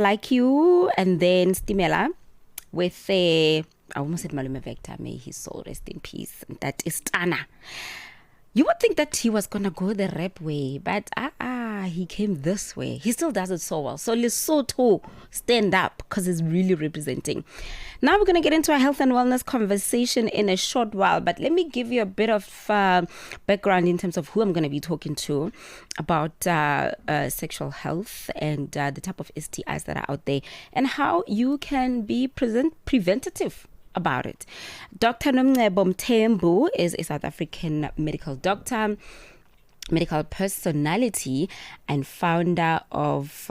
Like You, and then Stimela with I almost said Malume Vector, may his soul rest in peace. And that is Tana. You would think that he was gonna go the rap way, but he came this way. He still does it so well. So Lesotho, stand up, because it's really representing. Now we're gonna get into a health and wellness conversation in a short while, but let me give you a bit of background in terms of who I'm gonna be talking to about sexual health and the type of STIs that are out there and how you can be preventative about it. Dr Nomcebo Mthembu is a South African medical doctor, medical personality, and founder of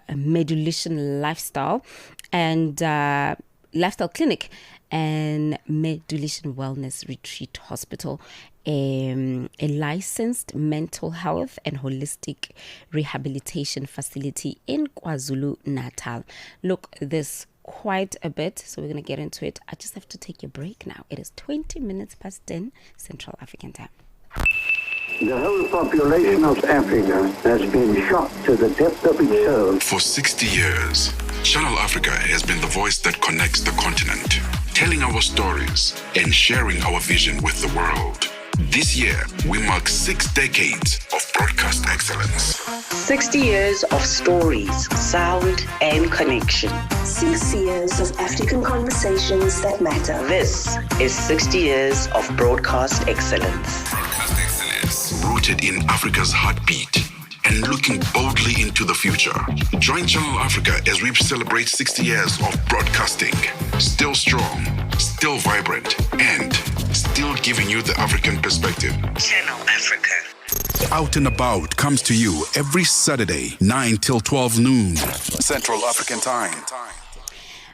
Medulation Lifestyle and Lifestyle Clinic and Medulation Wellness Retreat Hospital, a licensed mental health and holistic rehabilitation facility in KwaZulu-Natal. Look, this quite a bit, so we're going to get into it. I just have to take a break now. It is 20 minutes past 10 Central African time. The whole population of Africa has been shocked to the depth of its soul. For 60 years, Channel Africa has been the voice that connects the continent, telling our stories and sharing our vision with the world. This year, we mark 6 decades of broadcast excellence. 60 years of stories, sound, and connection. 6 years of African conversations that matter. This is 60 years of broadcast excellence. Broadcast excellence. Rooted in Africa's heartbeat and looking boldly into the future. Join Channel Africa as we celebrate 60 years of broadcasting. Still strong, still vibrant, and still giving you the African perspective. Channel Africa. Out and About comes to you every Saturday, 9 till 12 noon, Central African Time.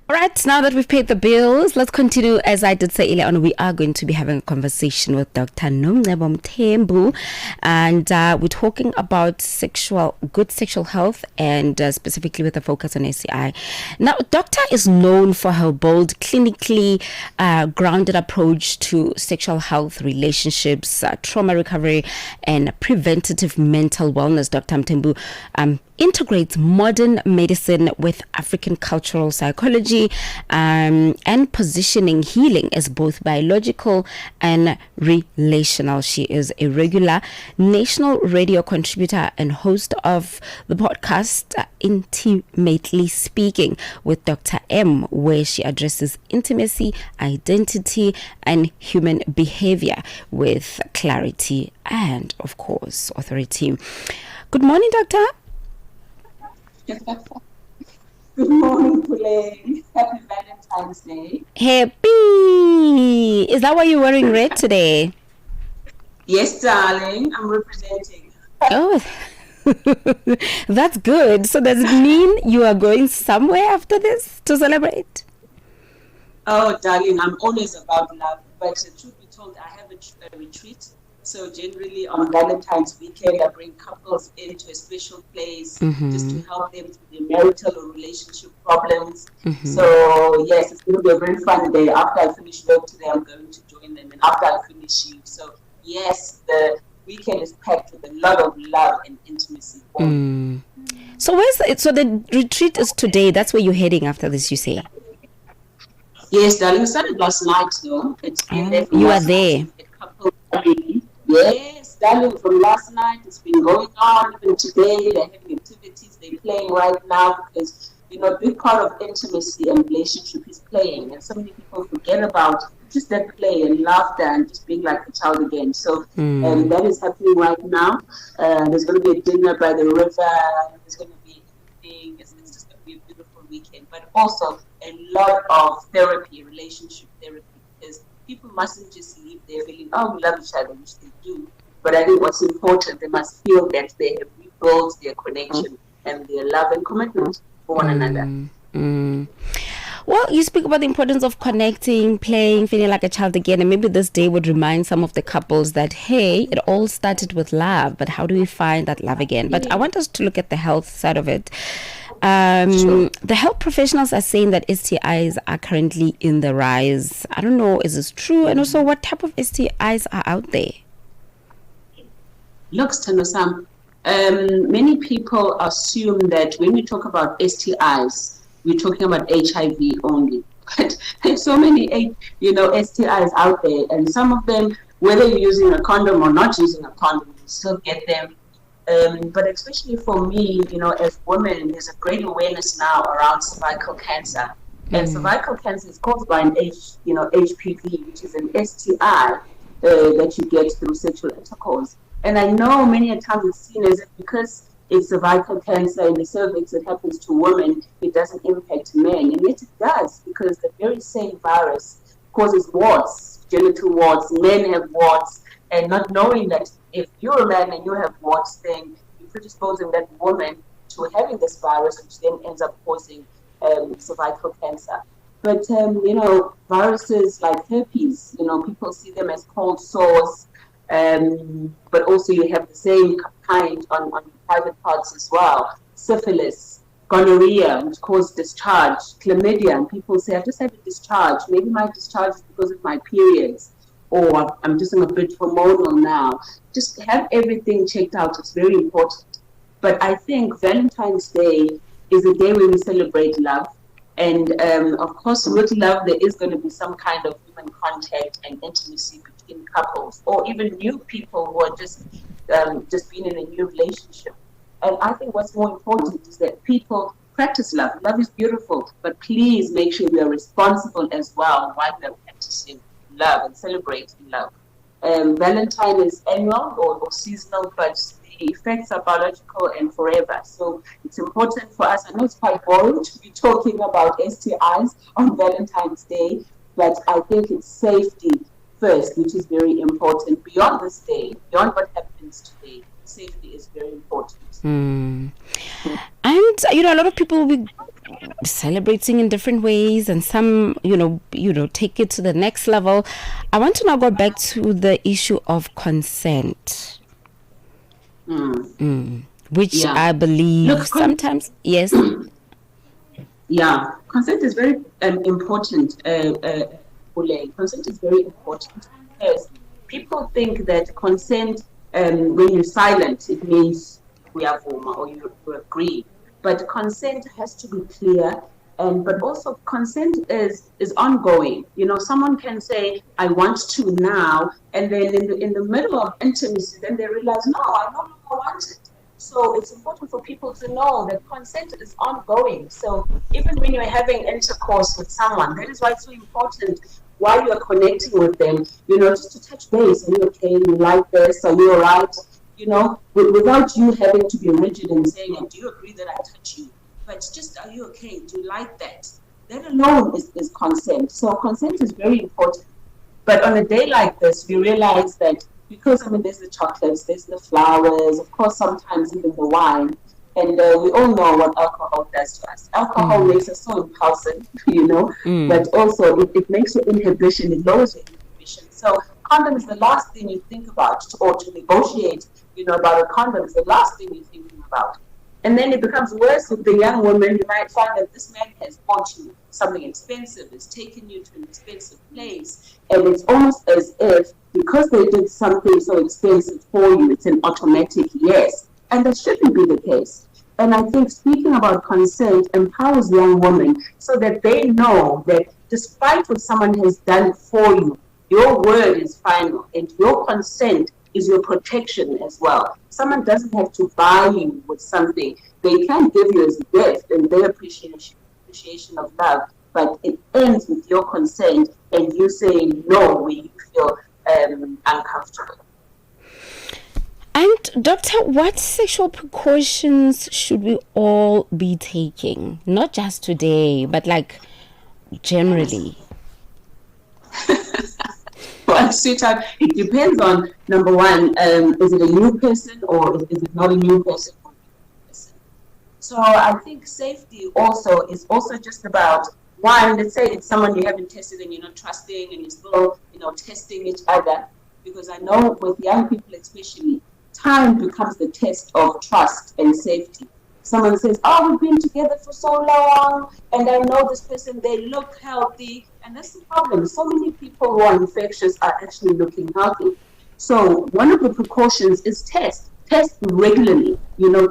All right, now that we've paid the bills, let's continue. As I did say earlier on, we are going to be having a conversation with Dr Nomcebo Mthembu, and we're talking about good sexual health, and specifically with a focus on STI. Now, Doctor is known for her bold, clinically grounded approach to sexual health, relationships, trauma recovery, and preventative mental wellness. Dr Mthembu integrates modern medicine with African cultural psychology and positioning healing as both biological and relational. She is a regular national radio contributor and host of the podcast Intimately Speaking with Dr. M, where she addresses intimacy, identity, and human behavior with clarity and, of course, authority. Good morning, Doctor. Good morning, Puleng. Happy Valentine's Day. Happy! Is that why you're wearing red today? Yes, darling. I'm representing. Oh, that's good. So does it mean you are going somewhere after this to celebrate? Oh, darling, I'm always about love. But truth be told, I have a retreat. So generally on Valentine's weekend, I bring couples into a special place just to help them with their marital or relationship problems. So yes, it's going to be a very fun day. After I finish work today, I'm going to join them, and after I finish you. So yes, the weekend is packed with a lot of love and intimacy. So where's it? So the retreat is today. That's where you're heading after this, you say? Yes, darling. It started last night, though. It's been there you are there. Yes, darling, from last night it's been going on. Even today they're having activities, they're playing right now because, a big part of intimacy and relationship is playing. And so many people forget about just that play and laughter and just being like a child again. So that is happening right now. There's going to be a dinner by the river. There's going to be eating. It's just going to be a beautiful weekend. But also a lot of therapy, relationship therapy. Because people mustn't just leave there feeling, oh, we love each other, which they do. But I think what's important, they must feel that they have rebuilt their connection and their love and commitment for one another. Well, you speak about the importance of connecting, playing, feeling like a child again. And maybe this day would remind some of the couples that, hey, it all started with love. But how do we find that love again? But I want us to look at the health side of it. Sure. The health professionals are saying that STIs are currently in the rise. I don't know, is this true? And also, what type of STIs are out there? Look, Tano-sam, Many people assume that when we talk about STIs, we're talking about HIV only. But there's so many, STIs out there, and some of them, whether you're using a condom or not using a condom, you still get them. But especially for me, as women, there's a great awareness now around cervical cancer. And cervical cancer is caused by an HPV, which is an STI that you get through sexual intercourse. And I know many a times it's seen as if because it's cervical cancer in the cervix, it happens to women, it doesn't impact men. And yet it does, because the very same virus causes warts, genital warts. Men have warts, and not knowing that if you're a man and you have warts, then you're predisposing that woman to having this virus, which then ends up causing cervical cancer. But, viruses like herpes, people see them as cold sores, but also you have the same kind on private parts as well. Syphilis, gonorrhea, which causes discharge, chlamydia, and people say, I just had a discharge. Maybe my discharge is because of my periods, or I'm just a bit hormonal now. Just have everything checked out. It's very important. But I think Valentine's Day is a day where we celebrate love. And of course, with love, there is going to be some kind of human contact and intimacy between couples, or even new people who are just being in a new relationship. And I think what's more important is that people practice love. Love is beautiful, but please make sure we are responsible as well while we are practicing love and celebrating love. Valentine is annual or seasonal, but the effects are biological and forever. So it's important for us. I know it's quite boring to be talking about STIs on Valentine's Day, but I think it's safety first, which is very important. Beyond this day, beyond what happens today, safety is very important. And, a lot of people will be celebrating in different ways, and some, take it to the next level. I want to now go back to the issue of consent. Which I believe sometimes, yes. Yeah, consent is very important, Puleng. Consent is very important because people think that consent, when you're silent, it means we are formal or you agree. But consent has to be clear, but also consent is ongoing. Someone can say, I want to now, and then in the middle of intimacy, then they realize, no, I no longer want it. So it's important for people to know that consent is ongoing. So even when you're having intercourse with someone, that is why it's so important while you're connecting with them, just to touch base. Are you okay? You like this? Are you all right? Without you having to be rigid and saying, do you agree that I touch you? But just, are you okay? Do you like that? That alone is consent. So consent is very important. But on a day like this, we realize that because, there's the chocolates, there's the flowers, of course, sometimes even the wine. And we all know what alcohol does to us. Alcohol makes us so impulsive, but also it makes your inhibition, it lowers your inhibition. So condom is the last thing you think about, or to negotiate, about a condom is the last thing you're thinking about. And then it becomes worse with the young women. You might find that this man has bought you something expensive, has taken you to an expensive place, and it's almost as if because they did something so expensive for you, it's an automatic yes. And that shouldn't be the case. And I think speaking about consent empowers young women so that they know that despite what someone has done for you, your word is final, and your consent is your protection as well. Someone doesn't have to buy you with something. They can give you as a gift and their appreciation of love, but it ends with your consent and you saying no when you feel uncomfortable. And doctor, what sexual precautions should we all be taking? Not just today, but like generally. Well, sweetheart, it depends on, number one, is it a new person or is it not a new person? So I think safety also is also just about, one, let's say it's someone you haven't tested and you're not trusting and you're still, testing each other. Because I know with young people especially, time becomes the test of trust and safety. Someone says, oh, we've been together for so long, and I know this person, they look healthy, and that's the problem. So many people who are infectious are actually looking healthy. So one of the precautions is test. test regularly,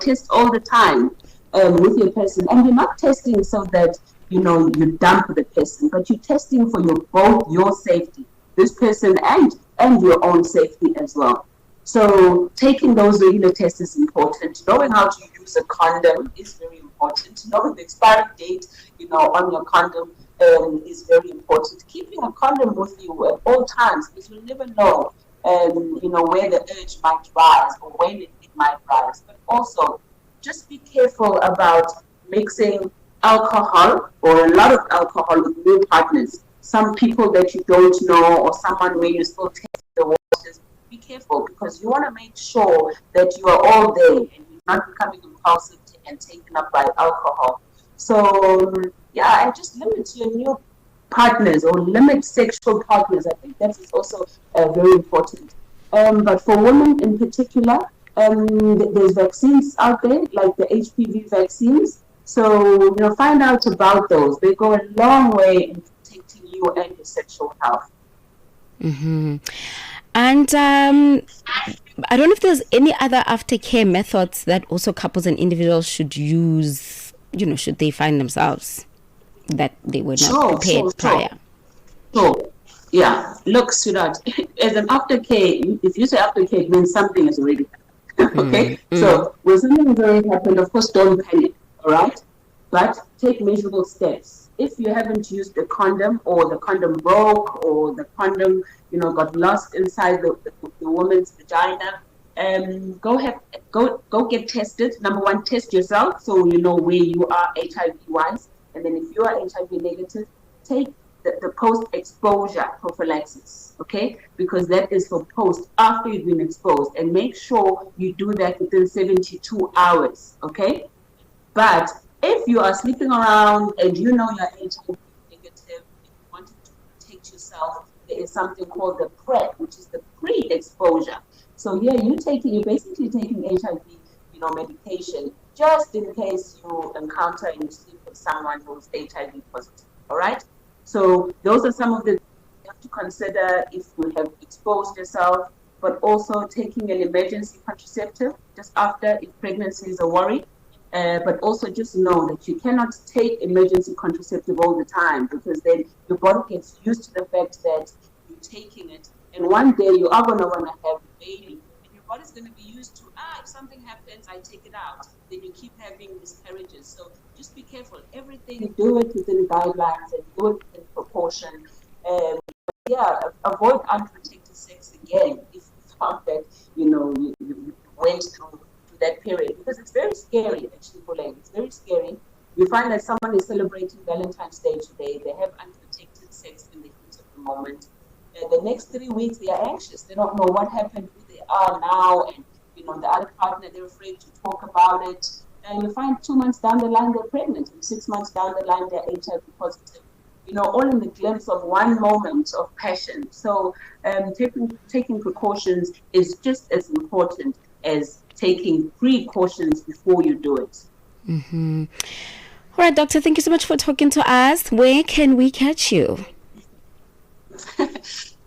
test all the time with your person. And you're not testing so that, you dump the person, but you're testing for both your safety, this person and your own safety as well. So taking those regular tests is important. Knowing how to use a condom is very important. Knowing the expiry date, on your condom is very important. Keeping a condom with you at all times, because you'll never know, where the urge might rise or when it might rise. But also, just be careful about mixing alcohol or a lot of alcohol with new partners. Some people that you don't know, or someone where you still test the waters. Be careful, because you want to make sure that you are all there and you're not becoming impulsive and taken up by alcohol. So, and just limit your new partners or limit sexual partners. I think that is also very important. But for women in particular, there's vaccines out there, like the HPV vaccines. So, find out about those. They go a long way in protecting you and your sexual health. Mm-hmm. And I don't know if there's any other aftercare methods that also couples and individuals should use, should they find themselves that they were not prepared prior. Sure. Yeah. Look, sweetheart, as an aftercare, if you say aftercare, it means something has already happened. Okay? So when something has already happened, of course, don't panic, all right? But take measurable steps. If you haven't used the condom, or the condom broke, or the condom, got lost inside the woman's vagina, go get tested. Number one, test yourself so you know where you are HIV-wise. And then if you are HIV negative, take the post-exposure prophylaxis, okay? Because that is for post, after you've been exposed. And make sure you do that within 72 hours, okay? But if you are sleeping around and you know you're HIV negative, if you wanted to protect yourself, there is something called the PrEP, which is the pre-exposure. So here you're basically taking HIV, medication, just in case you encounter and you sleep with someone who's HIV positive. All right. So those are some of the you have to consider if you have exposed yourself, but also taking an emergency contraceptive just after if pregnancy is a worry. But also just know that you cannot take emergency contraceptive all the time, because then your body gets used to the fact that you're taking it, and one day you are going to want to have a baby, and your body's going to be used to, if something happens, I take it out. Then you keep having miscarriages. So just be careful. Everything, do it within guidelines and do it within proportion. Avoid unprotected sex again if you found that, you went through that period, because it's very scary, actually, Puleng. It's very scary. You find that someone is celebrating Valentine's Day today, they have unprotected sex in the heat of the moment. The next 3 weeks, they are anxious. They don't know what happened, who they are now, and, the other partner, they're afraid to talk about it. And you find 2 months down the line, they're pregnant, and 6 months down the line, they're HIV positive. All in the glimpse of one moment of passion. So taking precautions is just as important as taking precautions before you do it. Mm-hmm. All right, doctor, thank you so much for talking to us. Where can we catch you?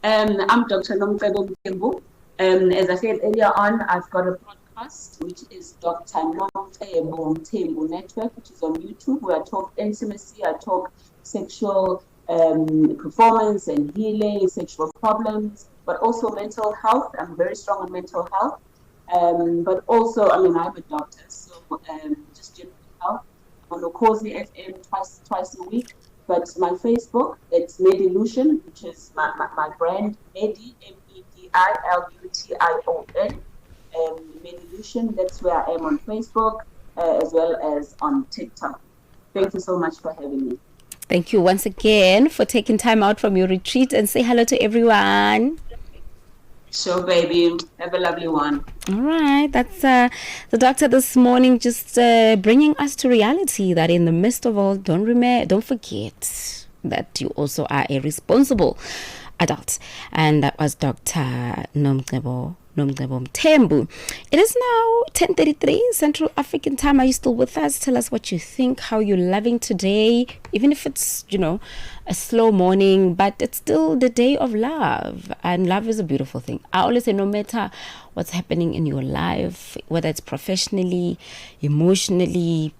I'm Dr. Nomcebo Mthembu. As I said earlier on, I've got a podcast, which is Dr. Nomcebo Mthembu Network, which is on YouTube, where I talk intimacy, I talk sexual performance and healing, sexual problems, but also mental health. I'm very strong on mental health. But also, I'm a doctor, so just general health. I'm on Okozi FM twice a week. But my Facebook, it's Medilution, which is my brand, Medi, MEDILUTION. Medilution, that's where I am on Facebook, as well as on TikTok. Thank you so much for having me. Thank you once again for taking time out from your retreat, and say hello to everyone. Sure, baby. Have a lovely one. All right. That's the doctor this morning, just bringing us to reality that in the midst of all, don't forget that you also are a responsible adult. And that was Dr. Nomcebo Nomcebo Mthembu. It is now 10:33 Central African time. Are you still with us? Tell us what you think, how you're loving today, even if it's, a slow morning, but it's still the day of love. And love is a beautiful thing. I always say, no matter what's happening in your life, whether it's professionally, emotionally,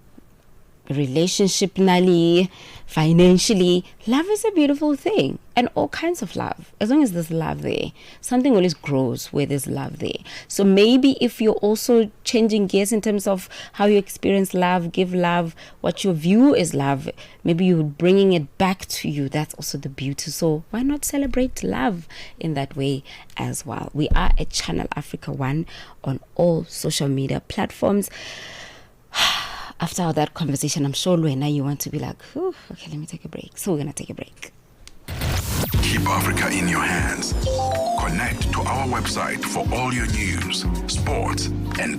relationshipally, financially, love is a beautiful thing, and all kinds of love. As long as there's love there, something always grows where there's love there. So maybe if you're also changing gears in terms of how you experience love, give love, what your view is love, maybe you're bringing it back to you. That's also the beauty. So why not celebrate love in that way as well? We are at Channel Africa 1 on all social media platforms. After that conversation, I'm sure, Luena, you want to be like, okay, let me take a break. So we're going to take a break. Keep Africa in your hands. Connect to our website for all your news, sports, and